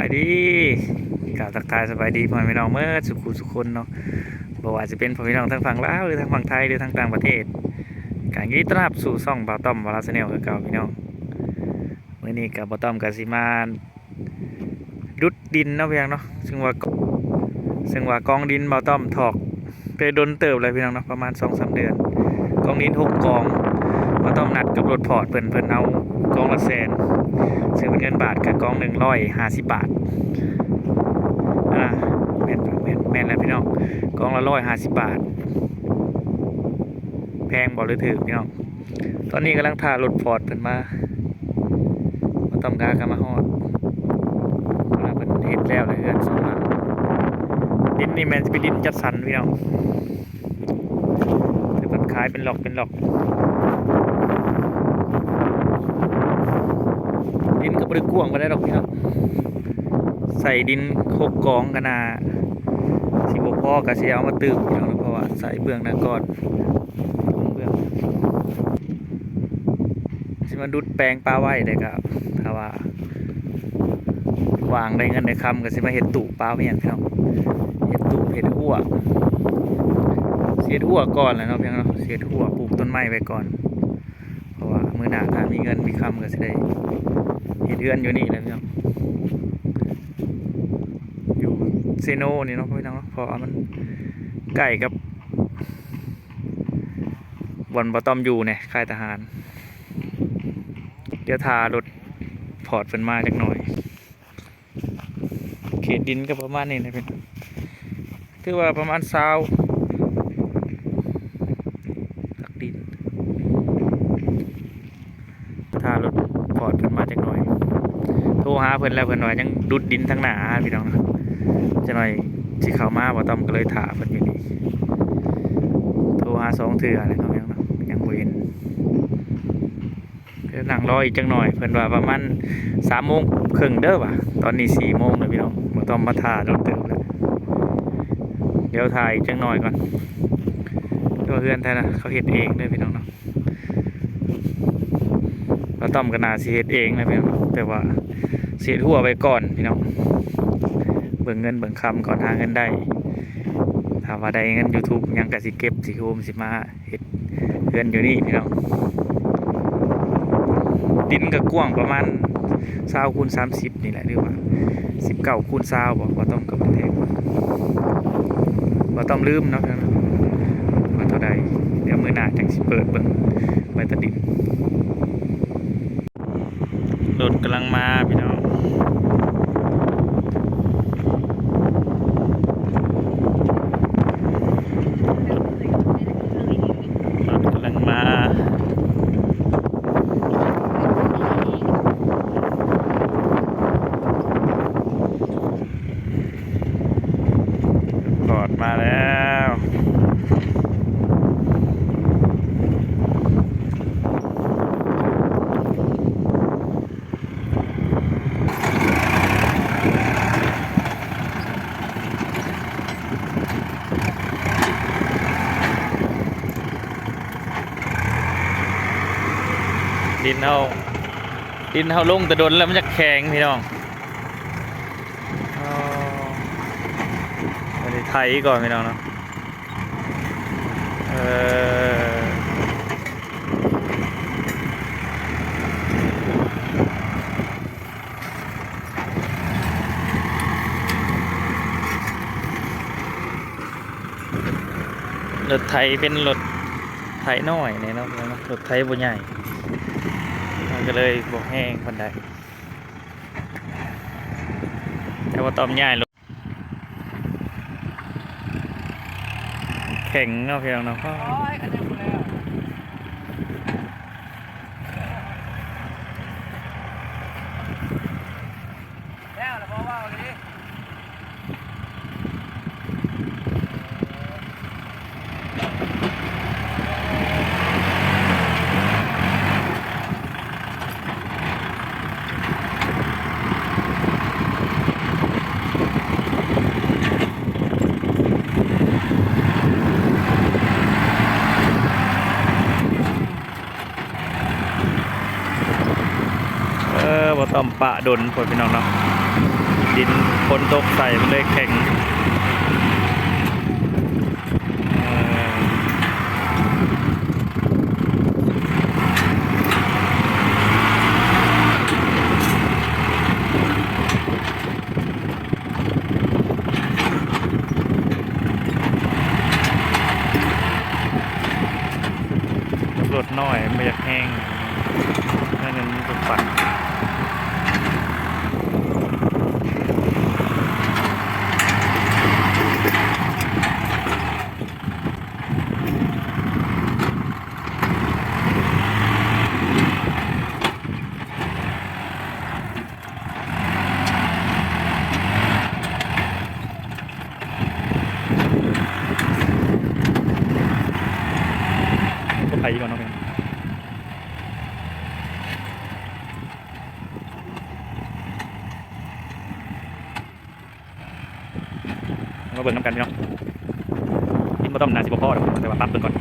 ายดีกล่าวทักทายสบายดีพ่อแม่พี่น้องเมื่อสุขคนเนาะบอกว่าจะเป็นพ่อแม่พี่น้องทางฝั่งลาวหรือทางฝั่งไทยหรือทางต่างประเทศการยินดีต้อนรับสู่ช่องบ่าวต้อมวาลาชาแนลคือเก่าพี่น้องมื้อนี้กับบ่าวต้อมกับสิมาดุดดินเนาะพี่น้องเนาะซึ่งว่ากองดินบ่าวต้อมถอกไปโดนเติบเลยพี่น้องเนาะประมาณ 2-3 เดือนกองดิน6กองบ่าวต้อมนัดกับรถพอร์ตเพิ่นเอากองละแสนซึ่งเป็นเงินบาทกับกอง150 บาทแม่นแล้วพี่น้องกองละ150 บาทแพงบ่หรือถูกพี่น้องตอนนี้กำลังท่ารถพอร์ตเพิ่นมาต้อมกากันมาฮอดเพิ่นเฮ็ดแล้วเลยเฮือน2หลังดินนี่แม่นสิเป็นดินจัดสรรพี่น้องเพิ่นขายเป็นหลอกดินก็บ่ได้กว้างบ่ได้ดอกพี่น้องใส่ดิน6กองกันน่ะสิบ่พอก็สิเอามาตึกพี่น้องเพราะว่าใส่เบื้องหน้าก่อนเบื้องสิมาดุดแปลงปลาไว้ได้ครับถ้าว่าวางได้เงินได้คำก็สิมาเฮ็ดตู้ปลาไว้หยังพี่น้องเฮ็ดตู้เฮ็ดหัวเสียดหัวก่อนแหละเนาะพี่น้องเนาะเสียดหัวปลูกต้นไม้ไว้ก่อนเพราะว่ามื้อหน้าถ้ามีเงินมีคำก็สิได้เฮ็ดเรือนอยู่นี่แหละพี่น้องอยู่เซโนนี่เนาะพี่น้องเนาะเพราะว่ามันใกล้กับบ่อนบ่ต้อมอยู่เนี่ยค่ายทหารเดี๋ยวทารถพอร์ตเพิ่นมาจักหน่อยเขตดินก็ประมาณนี้นะเพิ่นถือว่าประมาณ20ตักดินทารถพอร์ตเพิ่นมาจักหน่อยโทรหาเพิ่นแล้วเพิ่นว่ายังดุดดินทั้งหน้าพี่น้องนะจักหน่อยสิเข้ามาบ่ต้อมก็เลยถาเพิ่นอยู่นี่โทรหา2เทื่อแล้วเนาะยังบ่เห็นนั่งรออีกจังหน่อยเพิ่นว่าประมาณ3:30เด้อว่ะตอนนี้4 โมงแล้วพี่น้องบ่ต้องมาท่าโดนเติมแล้วเดี๋ยวถ่ายอีกจังหน่อยก่อนเพื่อนแท้นะเขาเฮ็ดเองเด้อพี่น้องเนาะเราต้อมก็น่าสิเฮ็ดเองนะพี่น้องแต่ว่าเสียหัวไว้ก่อนพี่น้องเบิ่งเงินเบิ่งคำก่อนหาเงินได้ถ้าว่าได้เงิน YouTube ยังก็สิเก็บสิโฮมสิมาเฮ็ดเฮือนอยู่นี่พี่น้องดินก็กว้างประมาณ20x30นี่แหละหรือว่า19x20บ่ต้องกับแทงบ่ต้องลืมเนาะว่าเท่าใดเดี๋ยวมื้อหน้าจังสิเปิดเบิ่งไว้ตะดินรถกำลังมาพี่น้องรถกำลังมาพอร์ตมาแล้วดินเฮาลงแต่โดนแล้วมันจะแข็งพี่น้องไปไถก่อนพี่น้องเนาะรถไถเป็นรถไถน้อยเนี่ยเนาะรถไถบ่ใหญ่มันก็เลยบ่แห้งปานใดแต่ว่าต้อมใหญ่รถแข็งเนาะพี่น้องเนาะบ่ต้อมปะดนพอพี่น้องเนาะ ดินฝนตกใส่มันเลยแข็งเอ่อรถน้อยไม่อยากแห้งนั่นนั่นรถปั่นก็ไปก่อนเนาะมาเบิ่งน้ำกันพี่น้องกินบ่ต้มนาสิบ่พอหรอกแต่ว่าปรับเบิ่งก่อน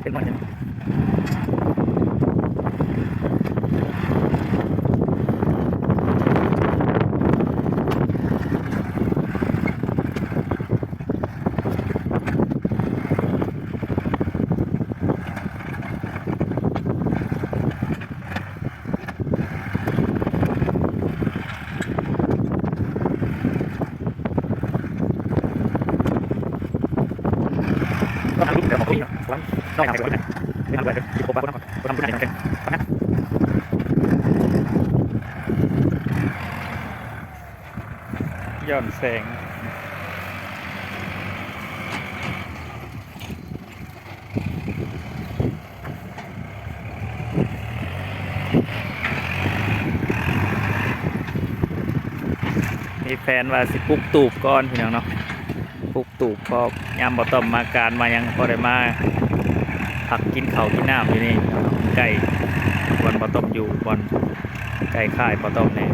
เป็นหมดยังก็ทำรูปเดี๋ยวบอกพี่เนาะวันน้อยทำไปก่อนไม่ทำอะไรเลยที่ผมว่าคนทำคนทำผู้ใหญ่ทำกันนะย้อนแสงมีแฟนว่าสิปลุกตูบก่อนพี่น้องเนาะปลุกตูบพอยามบ่ต้มมาการมายังพอได้มาผักกินข้าวกินน้ำอยู่นี่ไก่บอนบ่ต้มอยู่บอนไก่ข่ายบ่ต้มเนี่ย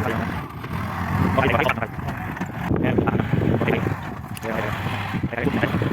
ไปยังไงไปก่อนนะครับเนี่ยโอเคเดี๋ยว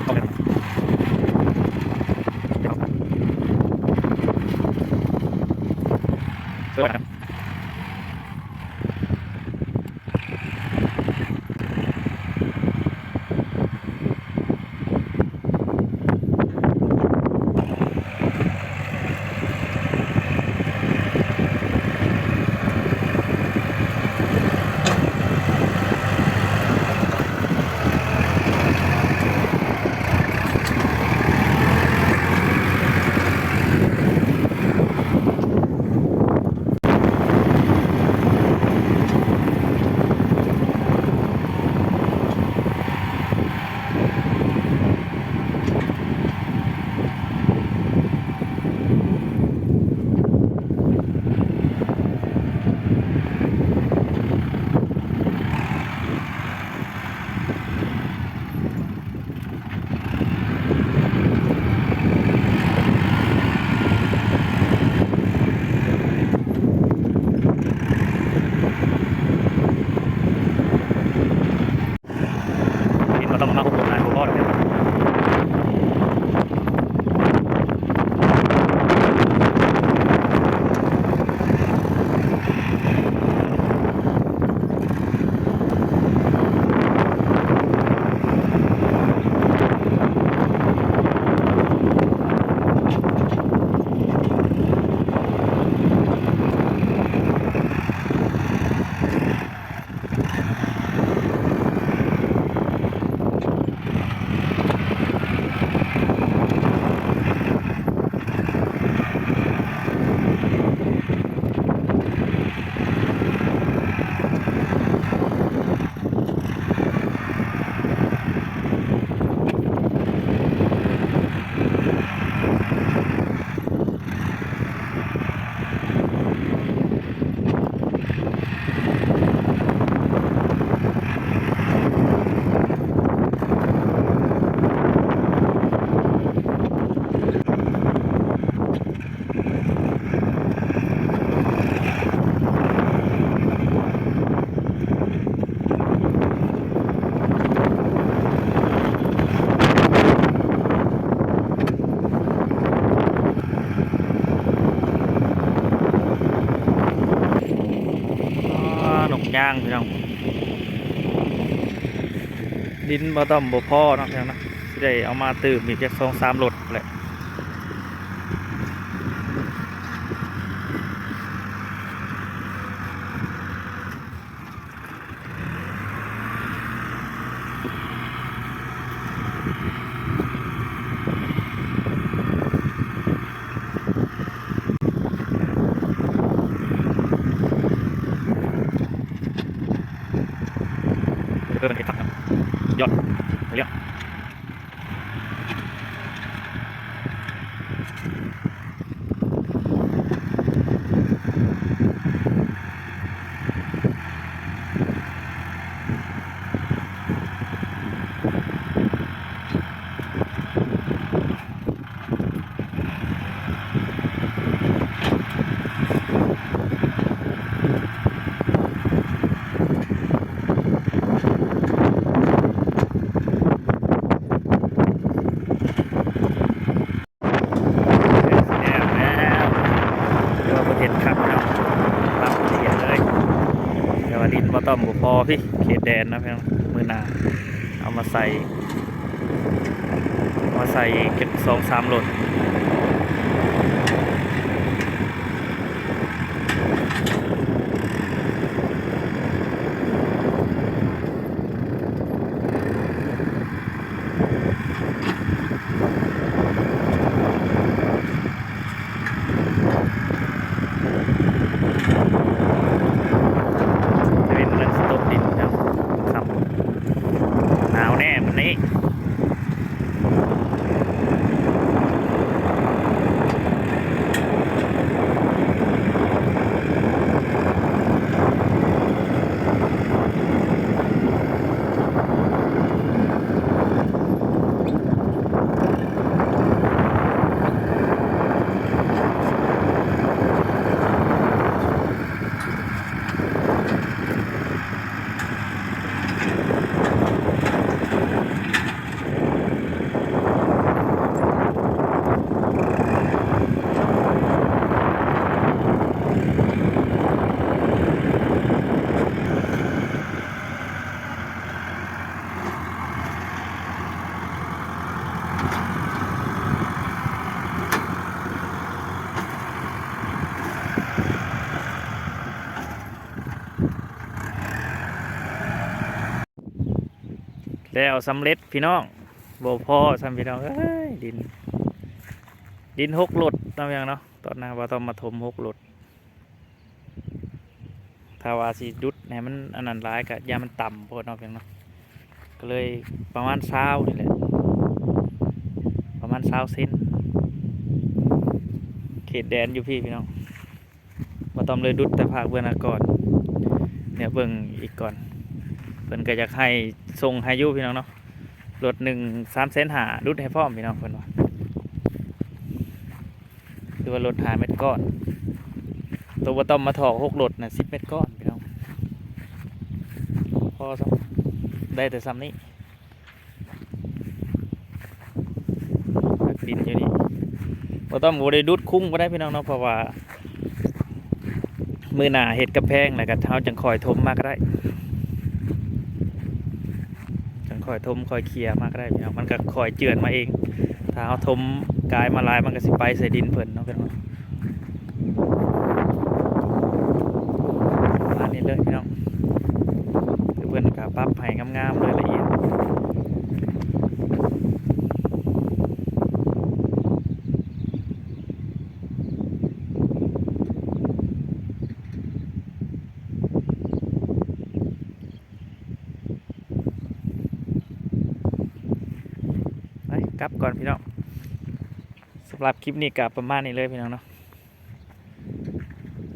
ดินบ่ต้อมบ่พอเนาะพี่น้องเนาะสิได้เอามาตื่มอีกจัก2-3รถแหละเฮ็ดครับยอดเรียกแล้วเรียกว่าประเทศครับเนาะรับเสียเลยแต่ว่าดินบ่ต้อมบ่พอพี่เขตแดนนะพี่น้องมื้อหน้าเอามาใส่เก็บ2-3รถจะเป็นเรื่องสต๊อกดินครับครับหนาวแน่วันนี้แล้วสำเร็จพี่น้องบ่พอซ้ำพี่น้องเอ้ยดิน6รถตามอย่างเนาะตอนหน้าว่าต้องมาถม6รถถ้าว่าสิดุดให้มันอันนั้นร้ายก็ยามันต่ำโพดเนาะพี่น้องเนาะก็เลยประมาณ20นี่แหละประมาณ20เซนเขตแดนอยู่พี่น้องบ่ต้องเลยดุดแต่ภาคเบื้องหน้าก่อนเนี่ยเบิ่งอีกก่อนเพิ่นก็อยากให้ส่งให้อยู่พี่น้องเนาะรถ3,500,000ดุดให้พร้อมพี่น้องเพิ่นว่าคือว่ารถ5เม็ดก้อนตัวบ่ต้องมาถอก6รถน่ะ10เม็ดก้อนพี่น้องพอซ้ำได้แต่ซ้ำนี้ดินอยู่นี่บ่ต้องบ่ได้ดุดคุ้งบ่ได้พี่น้องเนาะเพราะว่ามื้อหน้าเฮ็ดกำแพงแล้วก็เฮาจังค่อยถมมาก็ได้จังค่อยถมค่อยเคลียร์มาก็ได้พี่น้องมันก็ค่อยเจือนมาเองถ้าเฮาถมกายมาหลายมันก็สิไปใส่ดินเพิ่นเนาะพี่น้องอันนี้เลยพี่น้องคือเพิ่นก็ปรับให้งามๆเลยละเอียดไปกลับก่อนพี่น้องสำหรับคลิปนี้ก็ประมาณนี้เลยพี่น้องเนาะ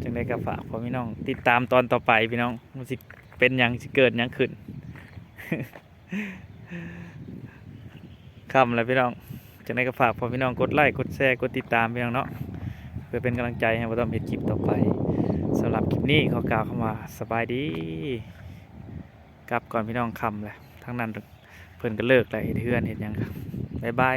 จังได๋ก็ฝากพ่อพี่น้องติดตามตอนต่อไปพี่น้องมันสิเป็นหยังสิเกิดหยังขึ้น คำแล้วพี่น้องจังได๋ก็ฝากพ่อพี่น้องกดไลค์กดแชร์กดติดตามพี่น้องเนาะเพื่อเป็นกำลังใจให้บ่ต้องเฮ็ดคลิปต่อไปสำหรับคลิปนี้ขอกล่าวคำว่าสบายดีกลับก่อนพี่น้องคำแหละทั้งนั้นเพิ่นก็เลิกแล้วเฮ็ดเฮือนเฮ็ดหยังครับบ๊ายบาย